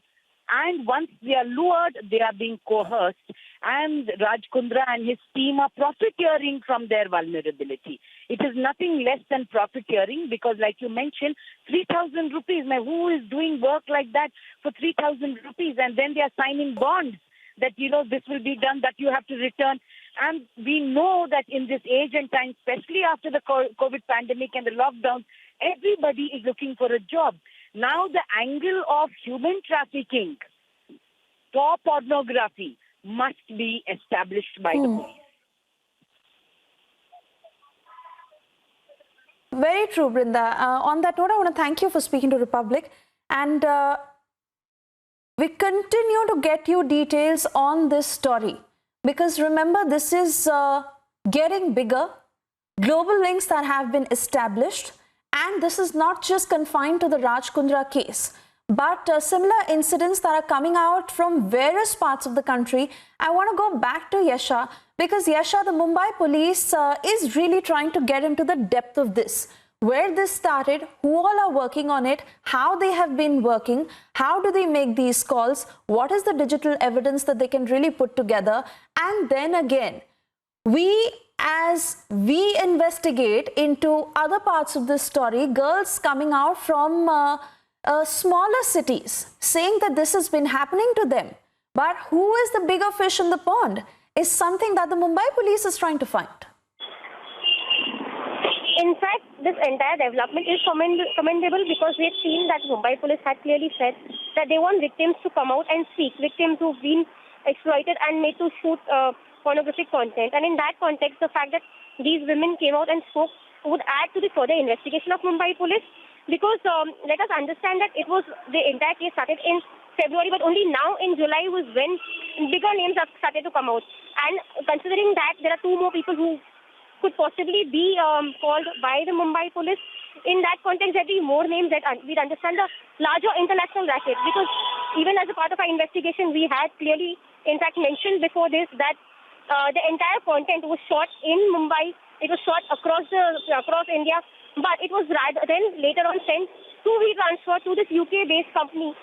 And once they are lured, they are being coerced. And Raj Kundra and his team are profiteering from their vulnerability. It is nothing less than profiteering because, like you mentioned, 3,000 rupees. Now, who is doing work like that for 3,000 rupees? And then they are signing bonds that, this will be done, that you have to return. And we know that in this age and time, especially after the COVID pandemic and the lockdown, everybody is looking for a job. Now the angle of human trafficking for pornography must be established by the police. Very true, Brinda. On that note, I want to thank you for speaking to Republic. And we continue to get you details on this story. Because remember, this is getting bigger. Global links that have been established. And this is not just confined to the Raj Kundra case, but similar incidents that are coming out from various parts of the country. I want to go back to Yasha because Yasha, the Mumbai police is really trying to get into the depth of this. Where this started, who all are working on it, how they have been working, how do they make these calls, what is the digital evidence that they can really put together. And then again, as we investigate into other parts of this story, girls coming out from smaller cities saying that this has been happening to them. But who is the bigger fish in the pond is something that the Mumbai police is trying to find. In fact, this entire development is commendable because we have seen that Mumbai police had clearly said that they want victims to come out and speak, victims who've been exploited and made to shoot pornographic content. And in that context, the fact that these women came out and spoke would add to the further investigation of Mumbai police because let us understand that it was the entire case started in February, but only now in July was when bigger names have started to come out. And considering that there are two more people who could possibly be called by the Mumbai police, in that context there will be more names that we'd understand the larger international racket because even as a part of our investigation we had clearly in fact mentioned before this that the entire content was shot in Mumbai. It was shot across India, but it was then later on sent to be transferred to this UK-based company,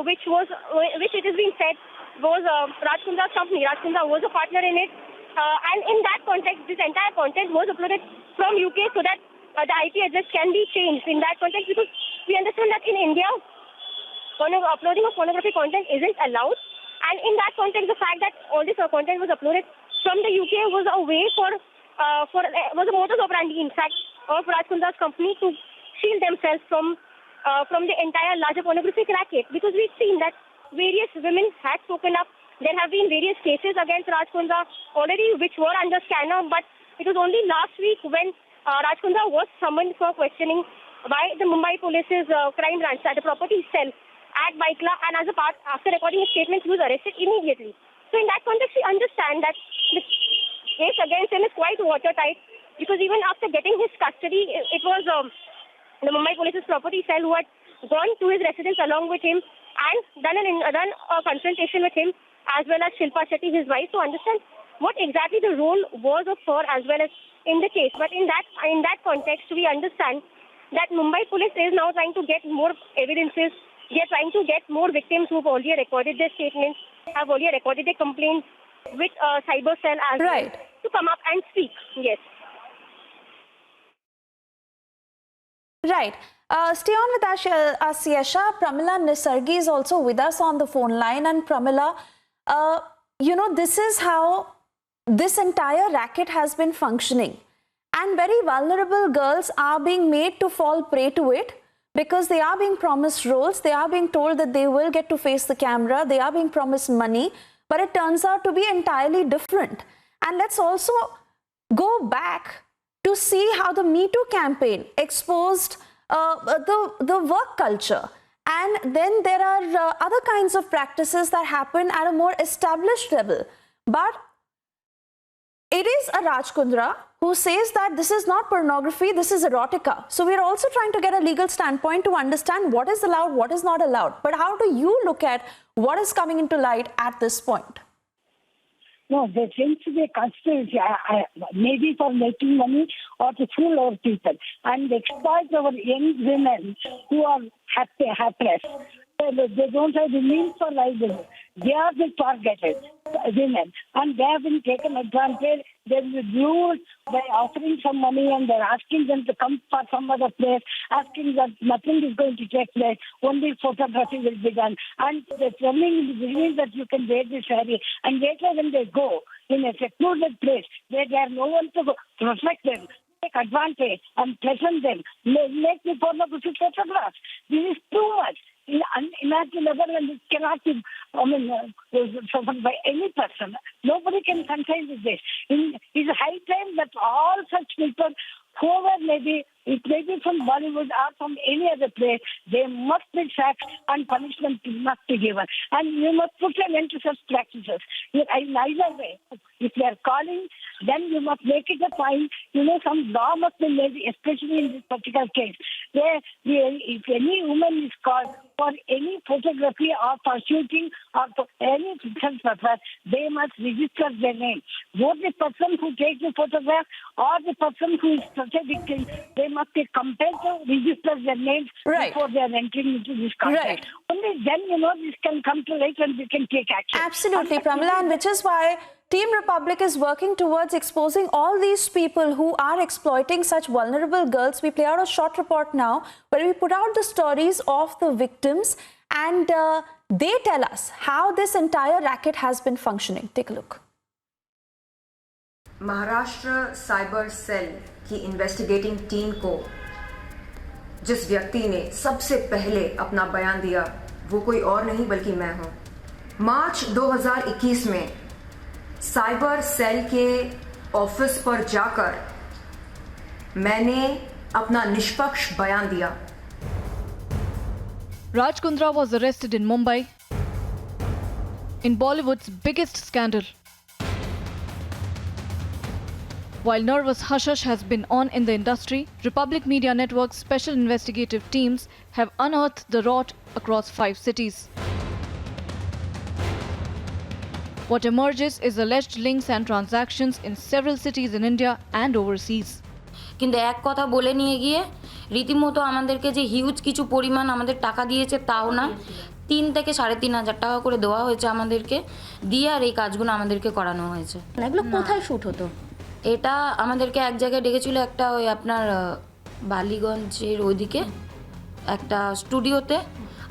which it has been said was Raj Kundra's company. Raj Kundra was a partner in it, and in that context, this entire content was uploaded from UK so that the IP address can be changed. In that context, because we understand that in India, uploading of pornography content isn't allowed. And in that context, the fact that all this content was uploaded from the UK was a way was a modus operandi, in fact, of Raj Kundra's company to shield themselves from the entire larger pornographic racket. Because we've seen that various women had spoken up. There have been various cases against Raj Kundra already, which were under scanner. But it was only last week when Raj Kundra was summoned for questioning by the Mumbai Police's crime branch at the property cell at Baikla, and as a part, after recording his statement, he was arrested immediately. So in that context, we understand that the case against him is quite watertight because even after getting his custody, it was the Mumbai Police's property cell who had gone to his residence along with him and done a confrontation with him as well as Shilpa Shetty, his wife, to understand what exactly the role was of her as well as in the case. But in that context, we understand that Mumbai Police is now trying to get more evidences. They are trying to get more victims who have already recorded their statements, have already recorded their complaints with cyber cell as well to come up and speak. Yes. Right. Stay on with us, Yasha. Pramila Nisargi is also with us on the phone line. And Pramila, this is how this entire racket has been functioning. And very vulnerable girls are being made to fall prey to it because they are being promised roles. They are being told that they will get to face the camera. They are being promised money. But it turns out to be entirely different. And let's also go back to see how the Me Too campaign exposed the work culture. And then there are other kinds of practices that happen at a more established level. But it is a Raj Kundra who says that this is not pornography, this is erotica. So we're also trying to get a legal standpoint to understand what is allowed, what is not allowed. But how do you look at what is coming into light at this point? No, there seems to be a conspiracy, maybe for making money or to fool our people and exploit our young women who are hapless. They don't have the means for livelihood. They are the targeted women, and they have been taken advantage. They will be lured by offering some money, and they're asking them to come for some other place, asking that nothing is going to take place, only photography will be done. And they're telling in the beginning that you can wear this saree, and later when they go in a secluded place where there are no one to protect them, take advantage and present them, make the pornographic photographs. This is too much. Unimaginable, and it cannot be suffered by any person. Nobody can contain this. It's high time that all such people, whoever may be, it may be from Bollywood or from any other place, they must be sacked and punishment must be given. And you must put an end to such practices. In either way, if they are calling, then you must make it a point. Some law must be made, especially in this particular case, where if any woman is called for any photography or for shooting or for any fiction purpose, they must register their name. Both the person who takes the photograph or the person who is such a victim, they must be compelled to register their names before they are entering into this contract. Right. Only then, this can come to light and we can take action. Absolutely, Pramila, and which is why Team Republic is working towards exposing all these people who are exploiting such vulnerable girls. We play out a short report now where we put out the stories of the victims, and they tell us how this entire racket has been functioning. Take a look. Maharashtra cyber cell की investigating team को जिस व्यक्ति ने सबसे पहले अपना बयान दिया वो कोई और नहीं बल्कि मैं हूं। मार्च 2021 में साइबर सेल के ऑफिस पर जाकर मैंने अपना निष्पक्ष बयान दिया। Raj Kundra was arrested in Mumbai in Bollywood's biggest scandal. While nervous hush-hush has been on in the industry, Republic Media Network's special investigative teams have unearthed the rot across 5 cities. What emerges is alleged links and transactions in several cities in India and overseas. কিন্তু এক কথা বলে নিয়ে গিয়ে রীতিমতো আমাদেরকে যে huge কিছু পরিমাণ আমাদের টাকা দিয়েছে তাও না, 3 থেকে 3,500 টাকা করে দেওয়া হয়েছে আমাদেরকে, দিয়ে আর এই কাজগুলো আমাদেরকে করানো হয়েছে। এগুলো কোথায় শুট হতো? এটা আমাদেরকে এক জায়গায় ডেকেছিল, একটা ওই আপনার বালিগঞ্জের ওইদিকে একটা স্টুডিওতে,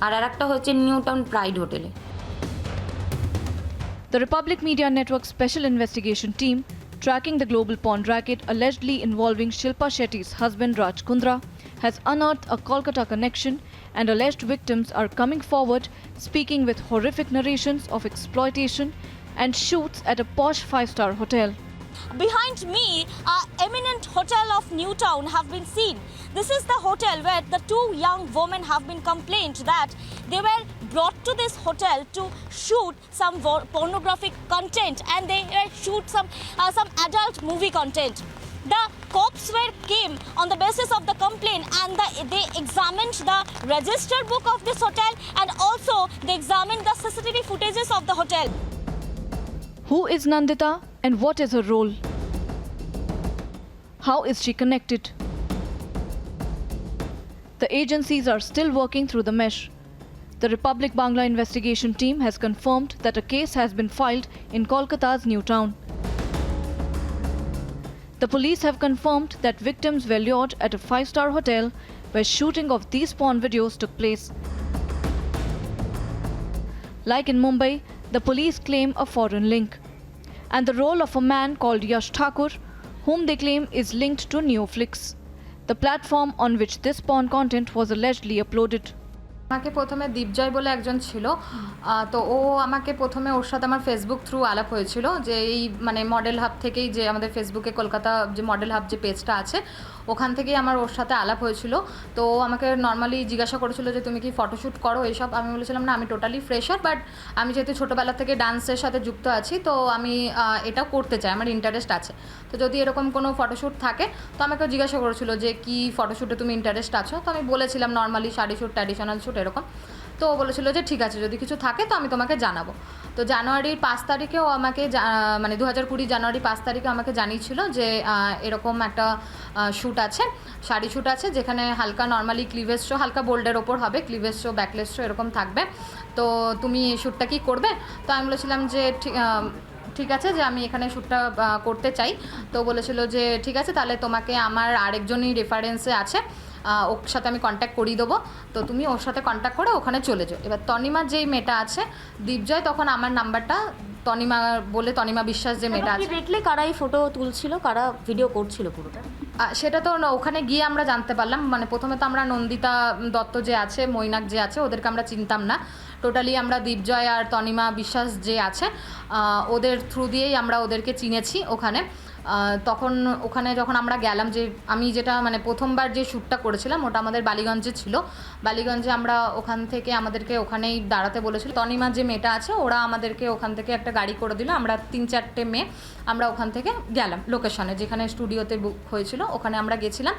আর আরেকটা হচ্ছে নিউ টাউন প্রাইড হোটেলে। The Republic Media Network Special Investigation Team, tracking the global porn racket allegedly involving Shilpa Shetty's husband Raj Kundra, has unearthed a Kolkata connection, and alleged victims are coming forward speaking with horrific narrations of exploitation and shoots at a posh 5-star hotel. Behind me, an eminent hotel of Newtown have been seen. This is the hotel where the 2 young women have been complained that they were brought to this hotel to shoot some pornographic content, and they shoot some adult movie content. The cops came on the basis of the complaint, and they examined the register book of this hotel, and also they examined the CCTV footages of the hotel. Who is Nandita and what is her role? How is she connected? The agencies are still working through the mesh. The Republic Bangla investigation team has confirmed that a case has been filed in Kolkata's New Town. The police have confirmed that victims were lured at a 5-star hotel where shooting of these porn videos took place. Like in Mumbai, the police claim a foreign link, and the role of a man called Yash Thakur, whom they claim is linked to Neoflix, the platform on which this porn content was allegedly uploaded. আমাকে প্রথমে দীপজয় বলে একজন ছিল, তো ও আমাকে প্রথমে ওর সাথে আমার ফেসবুক থ্রু আলাপ হয়েছিল, যে এই মানে মডেল হাব থেকেই, যে আমাদের ফেসবুকে কলকাতা যে মডেল হাব যে পেজটা আছে ওখান থেকেই আমার ওর সাথে আলাপ হয়েছিল। তো আমাকে নর্মালি জিজ্ঞাসা করেছিল যে তুমি কি ফটোশ্যুট করো এইসব। আমি বলেছিলাম না, আমি টোটালি ফ্রেশার, বাট আমি যেহেতু ছোটোবেলা থেকে ডান্সের সাথে যুক্ত আছি তো আমি এটা করতে চাই, আমার ইন্টারেস্ট আছে। তো যদি এরকম কোনো ফটোশ্যুট থাকে তো আমাকে জিজ্ঞাসা করেছিল যে কি ফটোশ্যুটে তুমি ইন্টারেস্ট আছো। তো আমি বলেছিলাম normally sari shoot, traditional shoot এরকম। তো ও বলেছিল যে ঠিক আছে যদি কিছু থাকে তো আমি তোমাকে জানাবো। তো জানুয়ারির 5 তারিখেও আমাকে মানে 2020 জানুয়ারি 5 তারিখে আমাকে জানিয়েছিল যে এরকম একটা শ্যুট আছে, শাড়ি শ্যুট আছে, যেখানে হালকা নর্মালি ক্লিভেজ শো, হালকা বোল্ডের ওপর হবে, ক্লিভেজ শো ব্যাকলেস শো এরকম থাকবে, তো তুমি এই শ্যুটটা কি করবে? তো আমি বলেছিলাম যে ঠিক আছে, যে আমি এখানে শ্যুটটা করতে চাই। তো বলেছিল যে ঠিক আছে, তাহলে তোমাকে আমার আরেকজনই রেফারেন্সে আছে, ওর সাথে আমি কন্ট্যাক্ট করিয়ে দেবো, তো তুমি ওর সাথে কন্ট্যাক্ট করে ওখানে চলে যাও। এবার তনিমা যেই মেয়েটা আছে দীপজয়, তখন আমার নাম্বারটা তনিমা বলে, তনিমা বিশ্বাস যে মেয়েটা আছে, দেখলে কারা এই ফটো তুলছিল, কারা ভিডিও করছিল পুরোটা? সেটা তো ওখানে গিয়ে আমরা জানতে পারলাম। মানে প্রথমে তো আমরা নন্দিতা দত্ত যে আছে, মৈনাক যে আছে, ওদেরকে আমরা চিনতাম না টোটালি। আমরা দীপজয় আর তনিমা বিশ্বাস যে আছে ওদের থ্রু দিয়েই আমরা ওদেরকে চিনেছি ওখানে। তখন ওখানে যখন আমরা গেলাম, যে আমি যেটা মানে প্রথমবার যে শ্যুটটা করেছিলাম ওটা আমাদের বালিগঞ্জে ছিল, বালিগঞ্জে আমরা ওখান থেকে আমাদেরকে ওখানেই দাঁড়াতে বলেছিল। তনিমা যে মেয়েটা আছে ওরা আমাদেরকে ওখান থেকে একটা গাড়ি করে দিল, আমরা 3-4টে মেয়ে আমরা ওখান থেকে গেলাম লোকেশনে, যেখানে স্টুডিওতে বুক হয়েছিল ওখানে আমরা গেছিলাম।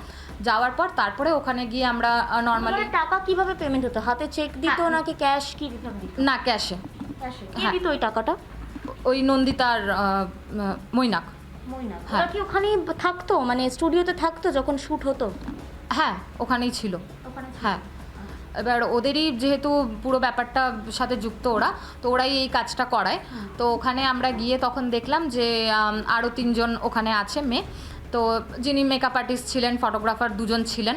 যাওয়ার পর তারপরে ওখানে গিয়ে আমরা নর্মালি টাকা কিভাবে পেমেন্ট হতো, হাতে চেক দিত নাকি ক্যাশ কি দিত? না, ক্যাশে। কে দিত ওই টাকাটা? ওই নন্দিতার মৈনাক। ওরা কি ওখানেই থাকতো, মানে স্টুডিওতে থাকতো যখন শ্যুট হতো? হ্যাঁ, ওখানেই ছিল। হ্যাঁ, এবার ওদেরই যেহেতু পুরো ব্যাপারটা সাথে যুক্ত ওরা, তো ওরাই এই কাজটা করায়। তো ওখানে আমরা গিয়ে তখন দেখলাম যে আরও 3জন ওখানে আছে মেয়ে, তো যিনি মেকআপ আর্টিস্ট ছিলেন, ফটোগ্রাফার 2জন ছিলেন,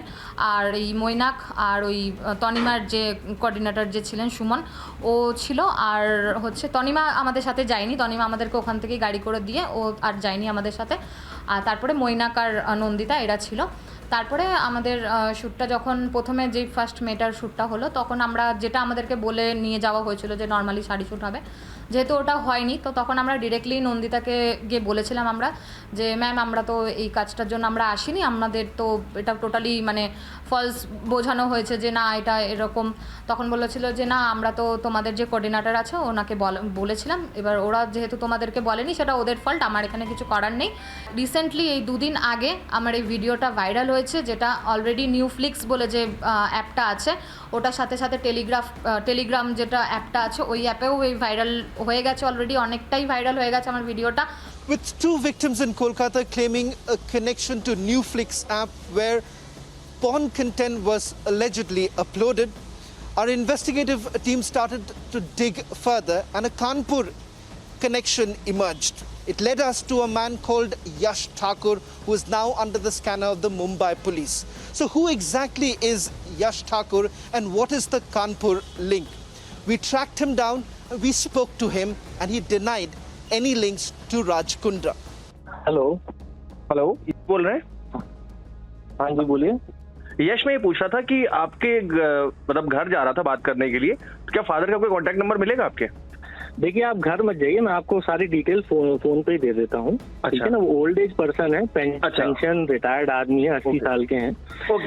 আর এই মৈনাক আর ওই তনিমার যে কোঅর্ডিনেটর যে ছিলেন সুমন, ও ছিল। আর হচ্ছে তনিমা আমাদের সাথে যায়নি, তনিমা আমাদেরকে ওখান থেকেই গাড়ি করে দিয়ে ও আর যায়নি আমাদের সাথে। আর তারপরে মৈনাক আর নন্দিতা এরা ছিল। তারপরে আমাদের শ্যুটটা যখন প্রথমে যেই ফার্স্ট মেটার শ্যুটটা হলো, তখন আমরা যেটা আমাদেরকে বলে নিয়ে যাওয়া হয়েছিল যে নর্মালি শাড়ি শ্যুট হবে, যেহেতু ওটা হয়নি, তো তখন আমরা ডিরেক্টলি নন্দিতাকে গিয়ে বলেছিলাম আমরা যে ম্যাম আমরা তো এই কাজটার জন্য আমরা আসিনি, আমাদের তো এটা টোটালি মানে ফলস বোঝানো হয়েছে যে না এটা এরকম। তখন বলেছিল যে না আমরা তো তোমাদের যে কোঅর্ডিনেটর আছে ওনাকে বলেছিলাম, এবার ওরা যেহেতু তোমাদেরকে বলেনি সেটা ওদের ফল্ট, আমার এখানে কিছু করার নেই। রিসেন্টলি এই 2 দিন আগে আমার এই ভিডিওটা ভাইরাল হয়েছে, যেটা অলরেডি নিউফ্লিক্স বলে যে অ্যাপটা আছে ওটার সাথে সাথে টেলিগ্রাম যেটা অ্যাপটা আছে ওই অ্যাপেও এই ভাইরাল হয়ে গেছে, অলরেডি অনেকটাই ভাইরাল হয়ে গেছে আমার ভিডিওটা। With 2 victims in Kolkata claiming a connection to Newflix app where porn content was allegedly uploaded, our investigative team started to dig further and a Kanpur connection emerged. It led us to a man called Yash Thakur, who is now under the scanner of the Mumbai police. So who exactly is Yash Thakur and what is the Kanpur link? We tracked him down, we spoke to him and he denied any links to Raj Kundra. Hello बोल रहे हैं? हाँ जी बोलिए। यश, मैं ये पूछ रहा था कि आपके मतलब घर जा रहा था बात करने के लिए, तो क्या फादर का कोई कांटेक्ट नंबर मिलेगा आपके? देखिए आप घर मत जाइए, मैं आपको सारी डिटेल फोन पे ही दे देता हूँ। ठीक है ना, वो ओल्ड एज पर्सन है, पेंशन रिटायर्ड आदमी है, 80 साल के हैं।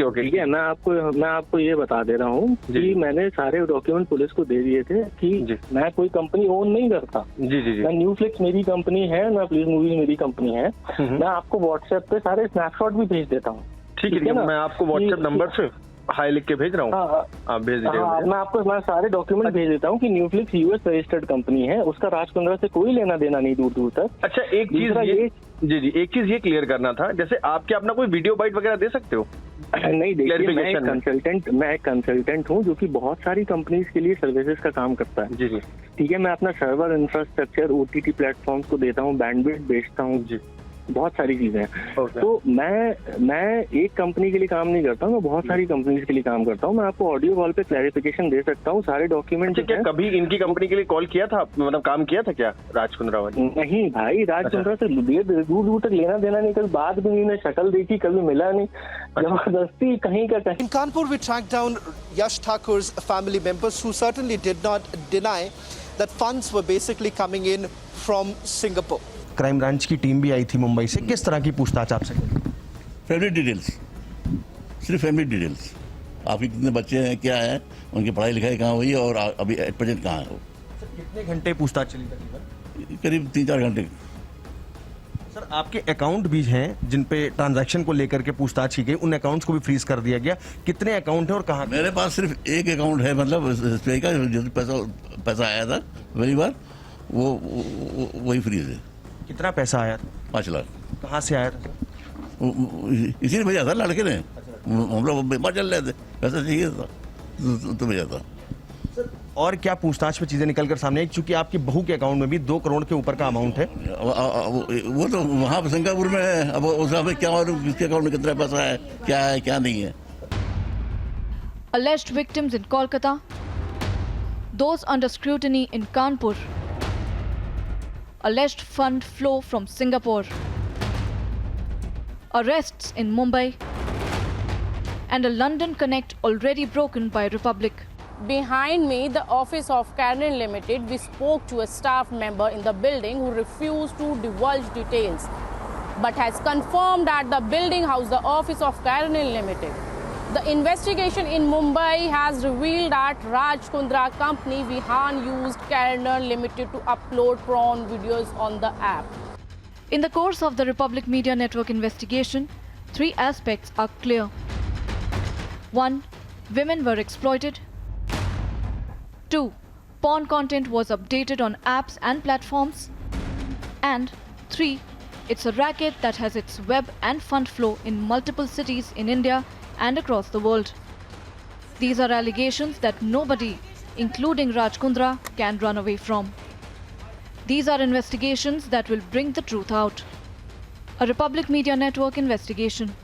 ओके ठीक है, मैं आपको ये बता दे रहा हूँ कि मैंने सारे डॉक्यूमेंट पुलिस को दे दिए थे कि मैं कोई कंपनी ओन नहीं करता। जी। मैं न्यूफ्लिक्स मेरी कंपनी है, ना प्लीज मूवीज मेरी कंपनी है। मैं आपको व्हाट्सएप पे सारे स्नैपशॉट भी भेज देता हूँ। ठीक है, मैं आपको व्हाट्सएप नंबर से हाई लिख के भेज रहा हूँ, आप भेज दीजिए। मैं सारे डॉक्यूमेंट भेज देता हूँ कि न्यूफ्लिक्स यूएस रजिस्टर्ड कंपनी है, उसका राज कुंद्रा से कोई लेना देना नहीं दूर तक। अच्छा, एक चीज ये क्लियर करना था, जैसे आप क्या अपना कोई वीडियो बाइट वगैरह दे सकते हो? नहीं, देखिए मैं एक कंसल्टेंट हूँ जो कि बहुत सारी कंपनीज के लिए सर्विसेज का काम करता है। जी। ठीक है, मैं अपना सर्वर इंफ्रास्ट्रक्चर OTT प्लेटफॉर्म्स को देता हूँ, बैंडविड्थ बेचता हूँ, बहुत सारी चीजें हैं। तो मैं एक कंपनी के लिए काम नहीं करता हूँ, मैं बहुत सारी कंपनीज के लिए काम करता हूँ। मैं आपको ऑडियो कॉल पे क्लैरिफिकेशन दे सकता हूँ, सारे डॉक्यूमेंट। क्या कभी इनकी कंपनी के लिए कॉल किया था, मतलब काम किया था क्या राज कुंद्रा वाले? नहीं भाई, राज कुंद्रा से दूर तक लेना देना नहीं, कभी बात भी नहीं, शक्ल देखी कभी मिला नहीं, जबरदस्ती कहीं का कहीं। In Kanpur, we tracked down Yash Thakur's family members who certainly did not deny that funds were basically coming in from Singapore. Crime branch की टीम भी आई थी मुंबई से, किस तरह की पूछताछ आपसे? फैमिली डिटेल्स, सिर्फ फैमिली डिटेल्स, आपके कितने बच्चे हैं, क्या है, उनकी पढ़ाई लिखाई कहाँ हुई और अभी एट प्रेजेंट कहाँ है वो। कितने घंटे पूछताछ चली तकरीबन? करीब 3-4 घंटे। सर आपके अकाउंट भी हैं जिन पे ट्रांजैक्शन को लेकर के पूछताछ की गई, उन अकाउंट्स को भी फ्रीज कर दिया गया। कितने अकाउंट हैं और कहाँ? मेरे पास सिर्फ एक अकाउंट है, मतलब SBI का, जो पैसा आया था पहली बार, वो वही फ्रीज है। कितना पैसा आया? 5 लाख। कहाँ से आया था? इसी ने भेजा था, लड़के ने। हम लोग बीमार चल रहे थे, पैसा चाहिए था तो भेजा था। और क्या पूछताछ में चीजें निकल कर सामने आई? क्योंकि आपकी बहू के अकाउंट में भी 2 करोड़ के ऊपर का अमाउंट है। वो तो वहाँ सिंगापुर में है, अब उसमें क्या मालूम किसके अकाउंट में कितना पैसा है, क्या नहीं है। Alleged victims in Kolkata, those under scrutiny in Kanpur, alleged fund flow from Singapore, arrests in Mumbai, and a London connect already broken by Republic. Behind me, the office of Canon Limited, we spoke to a staff member in the building who refused to divulge details, but has confirmed that the building housed the office of Canon Limited. The investigation in Mumbai has revealed that Raj Kundra company Vihan used Canon Limited to upload porn videos on the app. In the course of the Republic Media Network investigation, 3 aspects are clear. 1. Women were exploited. 2. Porn content was updated on apps and platforms. And 3. It's a racket that has its web and fund flow in multiple cities in India and across the world. These are allegations that nobody, including Raj Kundra, can run away from. These are investigations that will bring the truth out. A Republic Media Network investigation.